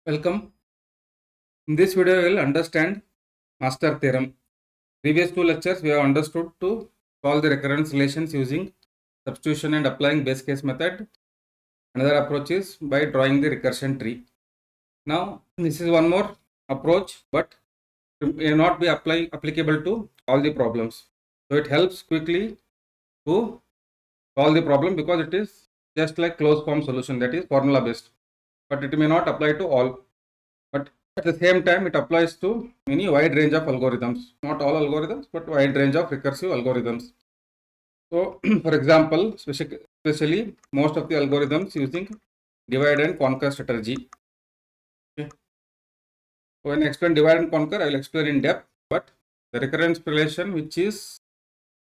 Welcome. In this video, we will understand Master Theorem. Previous two lectures, we have understood to solve the recurrence relations using substitution and applying base case method. Another approach is by drawing the recursion tree. Now, this is one more approach, but it may not be applicable to all the problems. So, it helps quickly to solve the problem because it is just like closed form solution, that is formula based, but it may not apply to all. But at the same time, it applies to many wide range of algorithms, not all algorithms, but wide range of recursive algorithms. So, for example, especially most of the algorithms using divide and conquer strategy. Okay. So when I explain divide and conquer, I will explain in depth, but the recurrence relation, which is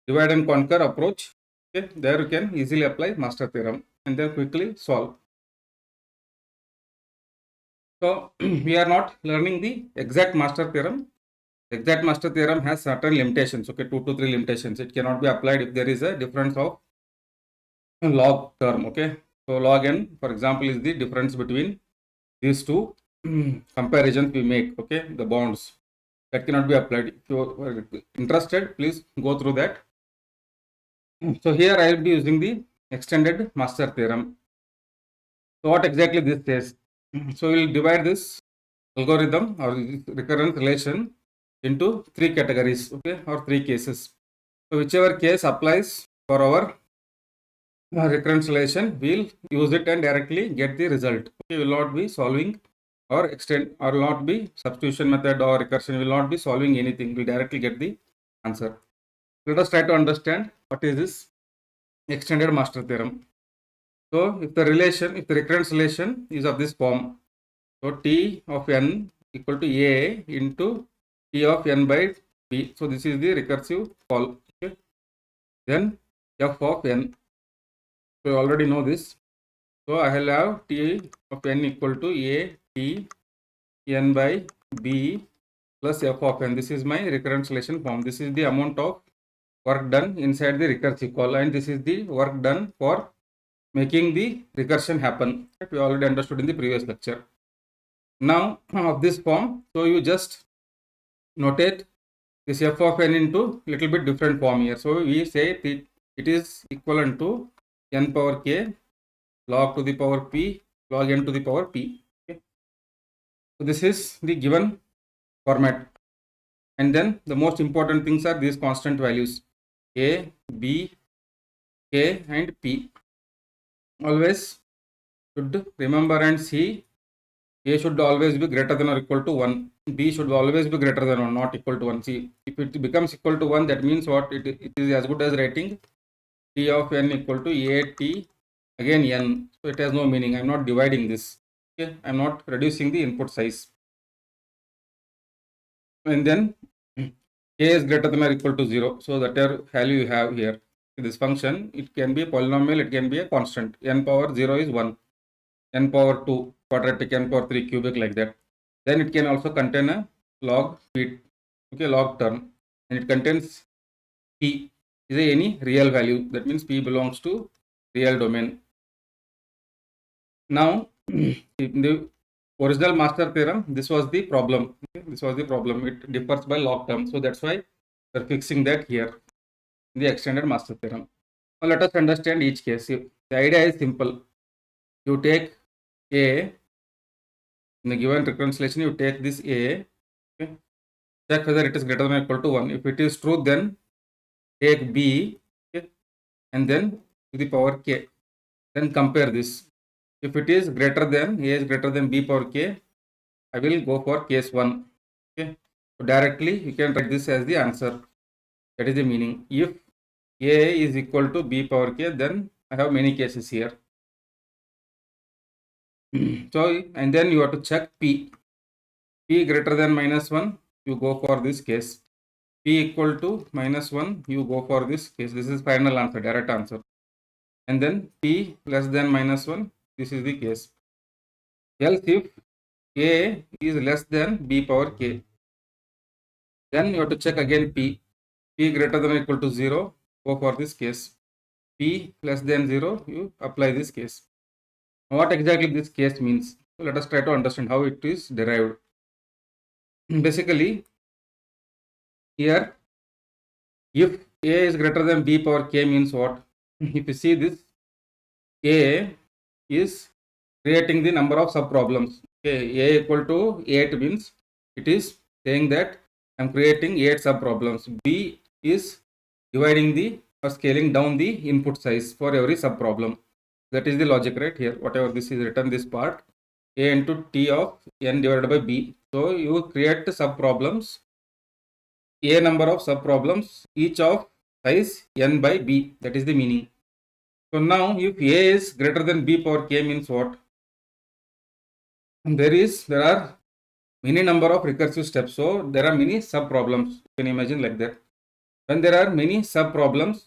divide and conquer approach, okay, there you can easily apply Master Theorem and then quickly solve. So, we are not learning the exact Master Theorem. Exact Master Theorem has certain limitations, okay, 2 to 3 limitations. It cannot be applied if there is a difference of log term, okay. So, log n, for example, is the difference between these two comparisons we make, okay, the bonds. That cannot be applied. If you are interested, please go through that. So, here I will be using the extended Master Theorem. So, what exactly this says? So, we will divide this algorithm or this recurrent relation into three categories, okay, or three cases. So, whichever case applies for our recurrence relation, we'll use it and directly get the result. Okay, will not be solving or extend or not be substitution method or recursion, will not be solving anything. We'll directly get the answer. Let us try to understand what is this extended Master Theorem. So, if the recurrence relation is of this form, so T of n equal to A into T of n by B. So, this is the recursive call. Okay. Then F of n. So, you already know this. So, I will have T of n equal to A T n by B plus F of n. This is my recurrence relation form. This is the amount of work done inside the recursive call, and this is the work done for making the recursion happen. We already understood in the previous lecture. Now, of this form, so you just notate this f of n into little bit different form here. So, we say it is equivalent to n power k log to the power p log n to the power p. Okay. So, this is the given format. And then the most important things are these constant values a, b, k and p. Always should remember and see a should always be greater than or equal to 1. B should always be greater than or not equal to 1. See, if it becomes equal to 1, that means what? It is as good as writing T of n equal to A T again n. So, it has no meaning. I am not dividing this. Okay, I am not reducing the input size. And then k is greater than or equal to 0. So, that value you have here. This function, it can be a polynomial, it can be a constant. N power 0 is 1. N power 2 quadratic, n power 3 cubic, like that. Then it can also contain a log p, okay, log term, and it contains p is any real value. That means p belongs to real domain. Now, in the original Master Theorem, this was the problem. Okay? This was the problem. It differs by log term. So that's why we're fixing that here in the extended Master Theorem. Now let us understand each case. The idea is simple. You take A. In the given recurrence relation, you take this A, okay, check whether it is greater than or equal to 1. If it is true, then take B, okay, and then to the power k. Then compare this. If it is greater than, A is greater than B power k, I will go for case 1. Okay. So directly you can write this as the answer. That is the meaning. If A is equal to B power k, then I have many cases here. So, and then you have to check P. P greater than -1, you go for this case. P equal to -1, you go for this case. This is final answer, direct answer. And then P less than -1, this is the case. Else if A is less than B power k, then you have to check again P. P greater than or equal to 0, go for this case. P less than 0, you apply this case. What exactly this case means? So let us try to understand how it is derived. Basically, here, if a is greater than b power k means what? If you see this, a is creating the number of subproblems. Okay, a equal to 8 means it is saying that I am creating 8 subproblems. B is dividing the or scaling down the input size for every subproblem. That is the logic right here. Whatever this is written, this part, a into t of n divided by b. So you create subproblems, a number of subproblems, each of size n by b. That is the meaning. So now if a is greater than b power k means what? There are many number of recursive steps. So there are many subproblems. You can imagine like that. When there are many subproblems,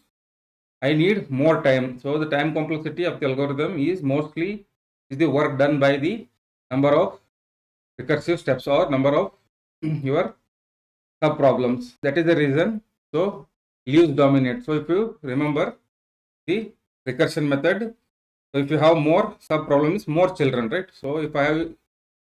I need more time. So the time complexity of the algorithm is mostly is the work done by the number of recursive steps or number of your subproblems. That is the reason. So leaves dominate. So if you remember the recursion method, so if you have more subproblems, more children, right? So if I have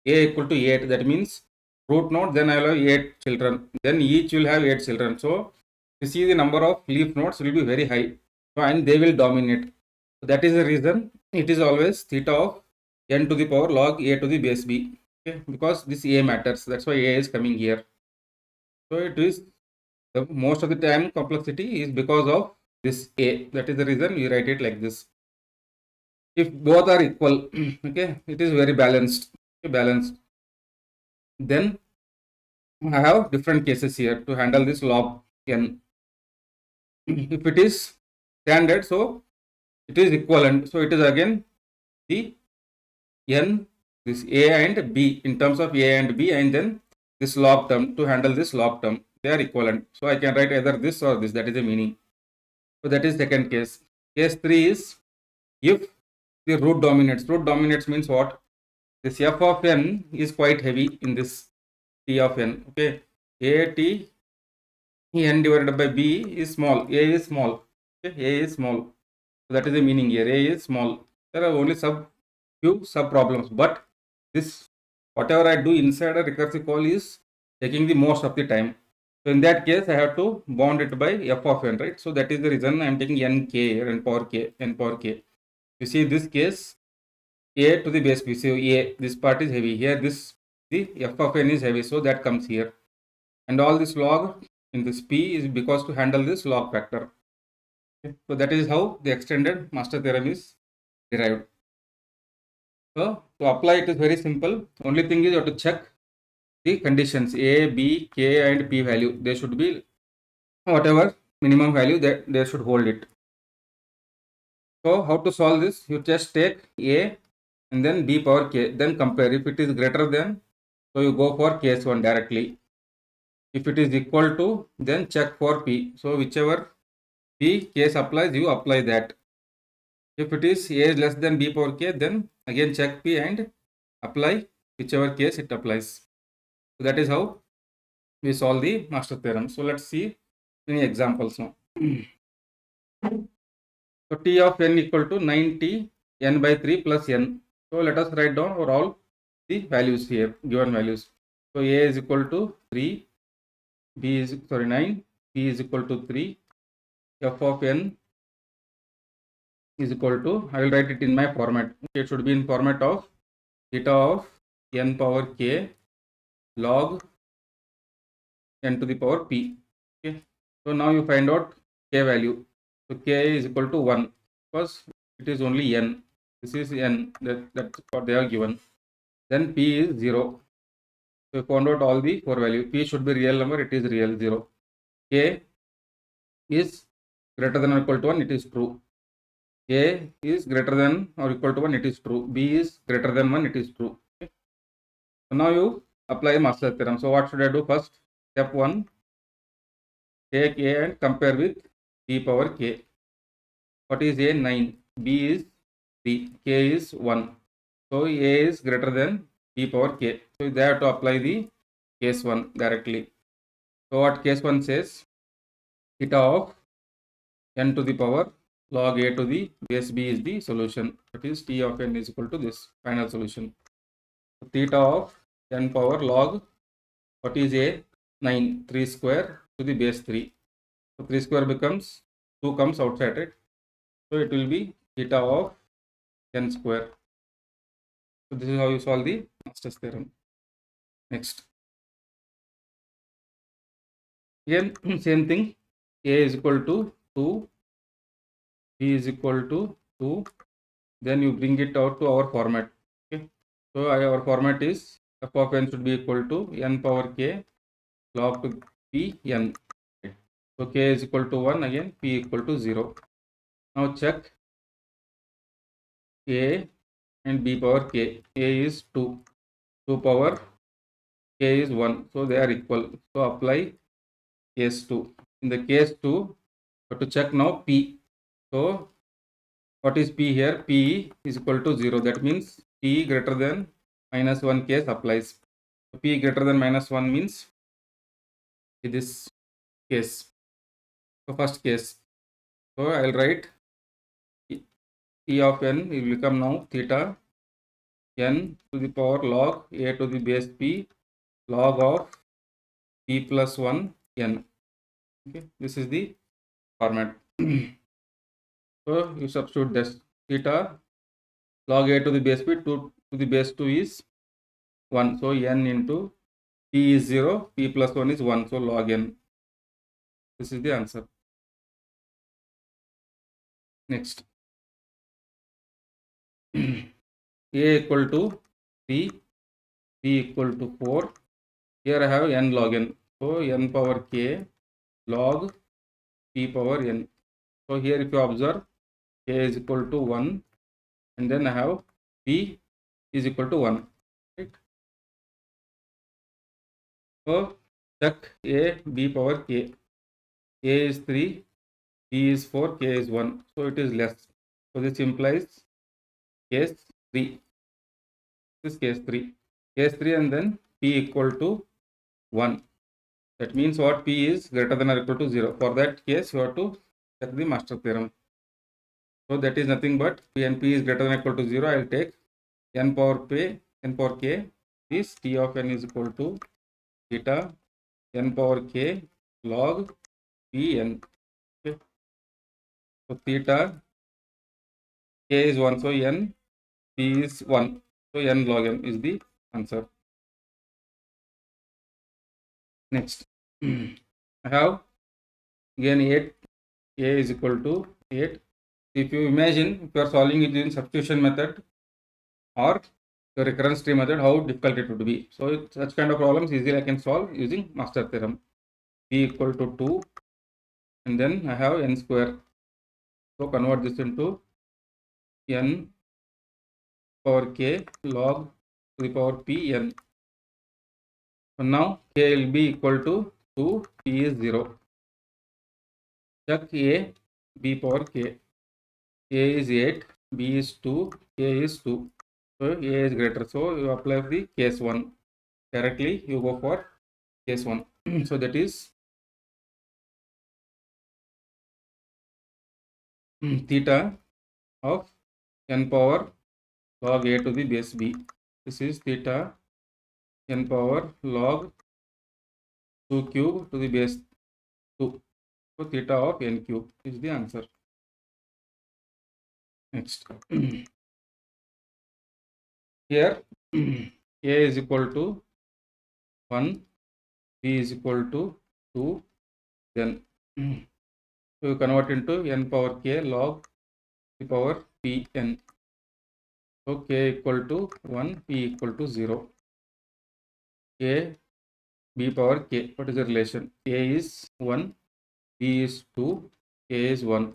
a equal to 8, that means root node, then I will have 8 children. Then each will have 8 children. So you see the number of leaf nodes will be very high. So, and they will dominate. So that is the reason it is always theta of n to the power log a to the base b. Okay, because this a matters. That's why a is coming here. So it is the most of the time complexity is because of this a. That is the reason we write it like this. If both are equal, okay, it is very balanced. Okay, balanced. Then I have different cases here to handle this log n. If it is standard, so it is equivalent. So it is again the n, this a and b in terms of a and b, and then this log term to handle this log term. They are equivalent. So I can write either this or this. That is the meaning. So that is second case. Case 3 is if the root dominates. Root dominates means what? This f of n is quite heavy in this t of n. Okay, a t n divided by b is small. A is small. Okay, a is small. So that is the meaning here. A is small. There are only few sub problems, but this whatever I do inside a recursive call is taking the most of the time. So in that case, I have to bound it by f of n, right? So that is the reason I am taking n k here, n power k, n power k. You see this case, a to the base b. So a, this part is heavy. Here this the f of n is heavy, so that comes here. And all this log in this p is because to handle this log factor. Okay. So that is how the extended master theorem is derived. So to apply it is very simple. Only thing is you have to check the conditions a, b, k and p value. They should be whatever minimum value that they should hold it. So how to solve this? You just take a and then b power k, then compare. If it is greater than, so you go for case 1 directly. If it is equal to, then check for p. So whichever p case applies, you apply that. If it is a is less than b power k, then again check p and apply whichever case it applies. So that is how we solve the master theorem. So let's see many examples now. So t of n equal to 9t n by 3 plus n. So let us write down for all the values here, given values. So a is equal to 3, b is 9, b is equal to 3, f of n is equal to, I will write it in my format. Okay, it should be in format of theta of n power k log n to the power p. Okay, so now you find out k value. So k is equal to 1 because it is only n. This is n, that's what they are given. Then p is 0. So you found out all the 4 value. P should be real number, it is real 0. K is greater than or equal to 1, it is true. A is greater than or equal to 1, it is true. B is greater than 1, it is true. Okay. So now you apply master theorem. So what should I do first? Step 1, take A and compare with b power k. What is A? 9. B is 3. K is 1. So A is greater than b power k. So they have to apply the case 1 directly. So what case 1 says? Theta of n to the power log a to the base b is the solution. That is t of n is equal to this final solution. theta of n power log, what is a 9, 3 square to the base 3. So 3 square becomes 2 comes outside it. So it will be theta of n square. So this is how you solve the Master's theorem. Next. Again, same thing. A is equal to 2, B is equal to 2. Then you bring it out to our format. Okay. So our format is f of n should be equal to n power k log to p n. So k is equal to 1, again p equal to 0. Now check a and b power k. A is 2, 2 power k is 1. So they are equal. So apply case 2. In the case 2, you have to check now p. So what is p here? P is equal to 0. That means p greater than minus 1 case applies. P greater than minus 1 means this case. So first case. So I will write t of n will become now theta n to the power log a to the base p log of p plus 1 n. Okay, this is the format. So you substitute this theta log a to the base p to the base 2 is 1. So n into p is 0, p plus 1 is 1. So log n. This is the answer. Next. A equal to 3, p equal to 4. Here I have n log n. So n power k log p power n. So here if you observe, k is equal to 1 and then I have p is equal to 1. Right? So check a b power k. A is 3, b is 4, k is 1. So it is less. So this implies case 3. This is case 3. Case 3 and then p equal to 1. That means what? P is greater than or equal to 0. For that case, you have to check the Master theorem. So that is nothing but p and p is greater than or equal to 0. I will take n power k is t of n is equal to theta n power k log p n. Okay. So theta k is 1, so n p is 1. So n log n is the answer. Next, I have again 8, a is equal to 8. If you imagine, if you are solving it in substitution method or the recurrence tree method, how difficult it would be. So such kind of problems easily I can solve using Master theorem. P equal to 2 and then I have n square. So convert this into n power k log to the power p n. So now k will be equal to 2, p is 0. Check a, b power k. A is 8, b is 2, k is 2. So a is greater. So you apply the case 1. Directly you go for case 1. So that is theta of n power log a to the base b. This is theta n power log 2 cube to the base 2. So theta of n cube is the answer. Next. Here a is equal to 1, b is equal to 2, then so you convert into n power k log the power p n. So k equal to 1, p equal to 0. A, b power k. What is the relation? A is 1, b is 2, k is 1.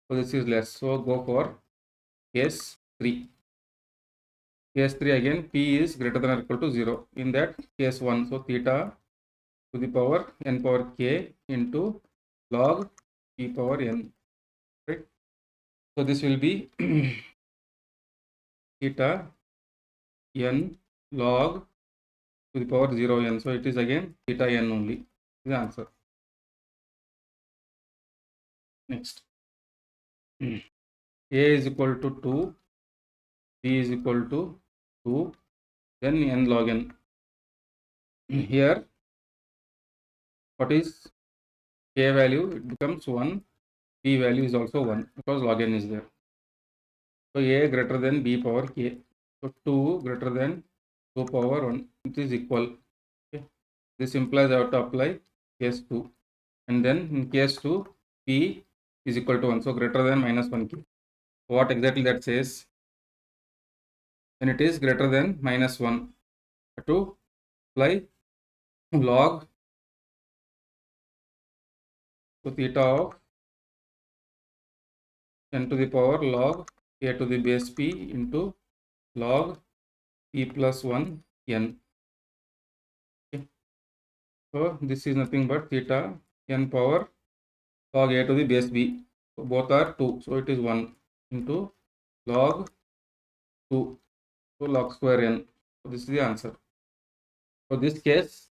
So this is less. So go for case 3. Case 3 again, p is greater than or equal to 0. In that case 1, so theta to the power n power k into log p power n. Right? So this will be theta n log to the power 0 n. So it is again theta n only. The answer. Next. A is equal to 2, b is equal to 2, then n log n. Here, what is k value? It becomes 1. P value is also 1 because log n is there. So a greater than b power k. So 2 greater than 2 power 1. It is equal. Okay. This implies I have to apply case 2. And then in case 2, p is equal to 1. So greater than minus 1k. What exactly that says? When it is greater than minus 1, to apply log to theta of n to the power log a to the base p into log p plus 1 n. Okay. So this is nothing but theta n power log a to the base b. So both are 2. So it is 1 into log 2. So log square n. So this is the answer. So this case,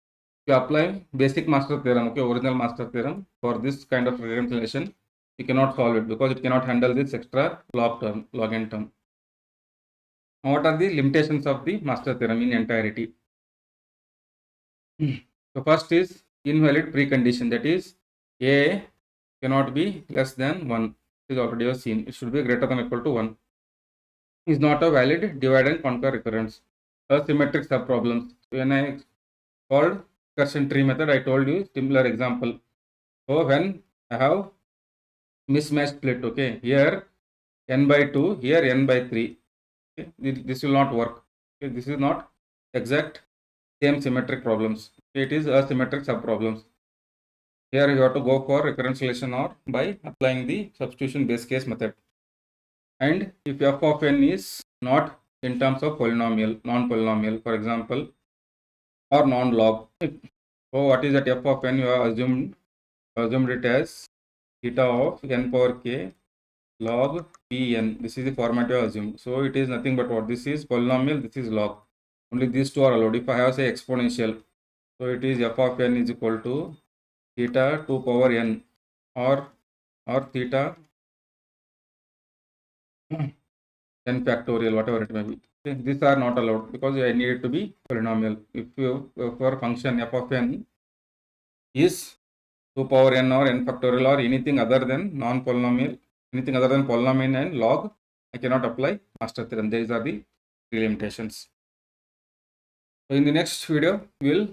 you apply basic master theorem, okay, original master theorem for this kind of reconciliation, you cannot solve it because it cannot handle this extra log term, log n term. Now, what are the limitations of the master theorem in entirety? So first is invalid precondition, that is a cannot be less than 1. It is already seen. It should be greater than or equal to 1. Is not a valid divide and conquer recurrence. Asymmetric subproblems. When I called recursion tree method, I told you similar example. So when I have mismatched split, okay, here n by 2, here n by 3. Okay, this will not work. Okay, this is not exact same symmetric problems. It is asymmetric subproblems. Here you have to go for reconciliation or by applying the substitution base case method. And if f of n is not in terms of polynomial, non-polynomial, for example, or non-log. So what is that f of n? You have assumed it as theta of n power k log pn. This is the format you have assumed. So it is nothing but what this is polynomial, this is log. Only these two are allowed. If I have say exponential, so it is f of n is equal to theta 2 power n or theta n factorial, whatever it may be. Okay, these are not allowed because I need it to be polynomial. If you for function f of n is 2 power n or n factorial or anything other than non-polynomial, anything other than polynomial and log, I cannot apply master theorem. These are the three limitations. So in the next video, we will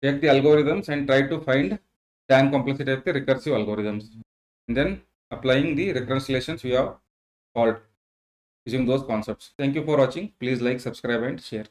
take the algorithms and try to find time complexity of the recursive algorithms. And then applying the reconciliations we have called using those concepts. Thank you for watching. Please like, subscribe and share.